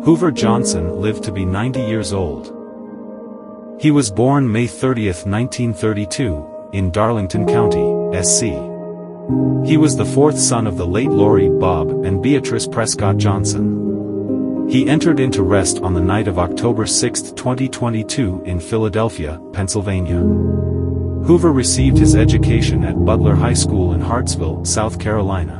Hoover Johnson lived to be 90 years old. He was born May 30, 1932, in Darlington County, SC. He was the fourth son of the late Laurie Bob and Beatrice Prescott Johnson. He entered into rest on the night of October 6, 2022 in Philadelphia, Pennsylvania. Hoover received his education at Butler High School in Hartsville, South Carolina.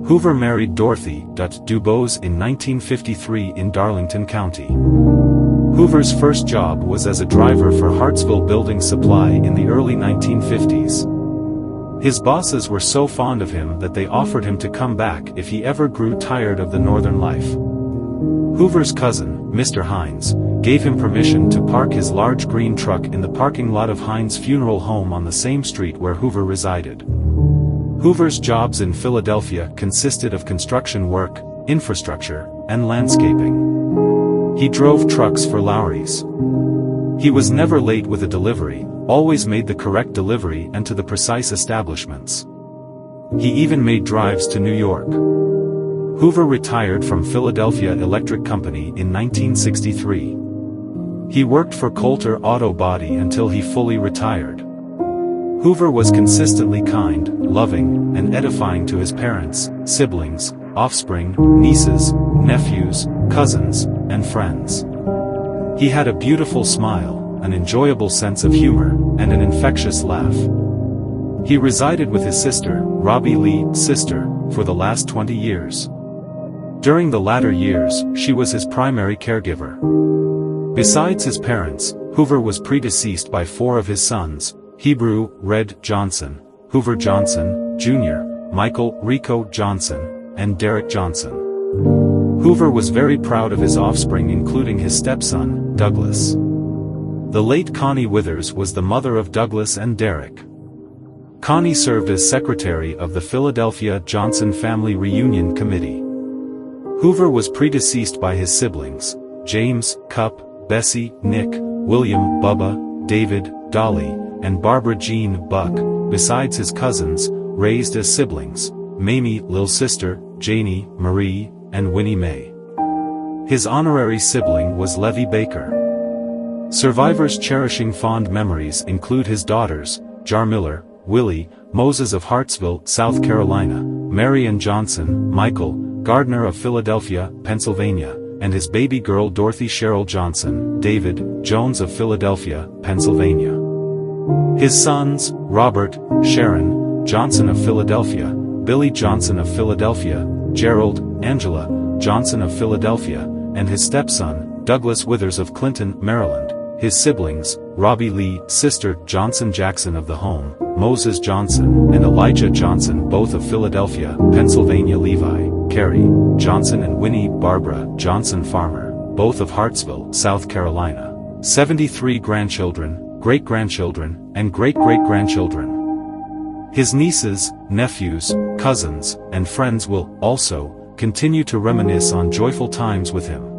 Hoover married Dorothy DuBose in 1953 in Darlington County. Hoover's first job was as a driver for Hartsville Building Supply in the early 1950s. His bosses were so fond of him that they offered him to come back if he ever grew tired of the northern life. Hoover's cousin, Mr. Hines, gave him permission to park his large green truck in the parking lot of Hines' funeral home on the same street where Hoover resided. Hoover's jobs in Philadelphia consisted of construction work, infrastructure, and landscaping. He drove trucks for Lowry's. He was never late with a delivery, always made the correct delivery and to the precise establishments. He even made drives to New York. Hoover retired from Philadelphia Electric Company in 1963. He worked for Coulter Auto Body until he fully retired. Hoover was consistently kind, loving, and edifying to his parents, siblings, offspring, nieces, nephews, cousins, and friends. He had a beautiful smile, an enjoyable sense of humor, and an infectious laugh. He resided with his sister, Robbie Lee, for the last 20 years. During the latter years, she was his primary caregiver. Besides his parents, Hoover was predeceased by 4 of his sons: Hebrew, Red Johnson, Hoover Johnson, Jr., Michael, Rico Johnson, and Derek Johnson. Hoover was very proud of his offspring, including his stepson, Douglas. The late Connie Withers was the mother of Douglas and Derek. Connie served as secretary of the Philadelphia Johnson Family Reunion Committee. Hoover was predeceased by his siblings: James, Cup, Bessie, Nick, William, Bubba, David, Dolly, and Barbara Jean Buck, besides his cousins, raised as siblings: Mamie, Lil Sister, Janie, Marie, and Winnie Mae. His honorary sibling was Levy Baker. Survivors cherishing fond memories include his daughters, Jarmiller, Willie, Moses of Hartsville, South Carolina, Marian Johnson, Michael, Gardner of Philadelphia, Pennsylvania, and his baby girl Dorothy Cheryl Johnson, David Jones of Philadelphia, Pennsylvania. His sons, Robert, Sharon, Johnson of Philadelphia, Billy Johnson of Philadelphia, Gerald, Angela, Johnson of Philadelphia, and his stepson, Douglas Withers of Clinton, Maryland. His siblings, Robbie Lee, sister, Johnson Jackson of the Home, Moses Johnson, and Elijah Johnson, both of Philadelphia, Pennsylvania. Levi, Carrie, Johnson, and Winnie, Barbara, Johnson Farmer, both of Hartsville, South Carolina. 73 grandchildren, great-grandchildren, and great-great-grandchildren. His nieces, nephews, cousins, and friends will, also, continue to reminisce on joyful times with him.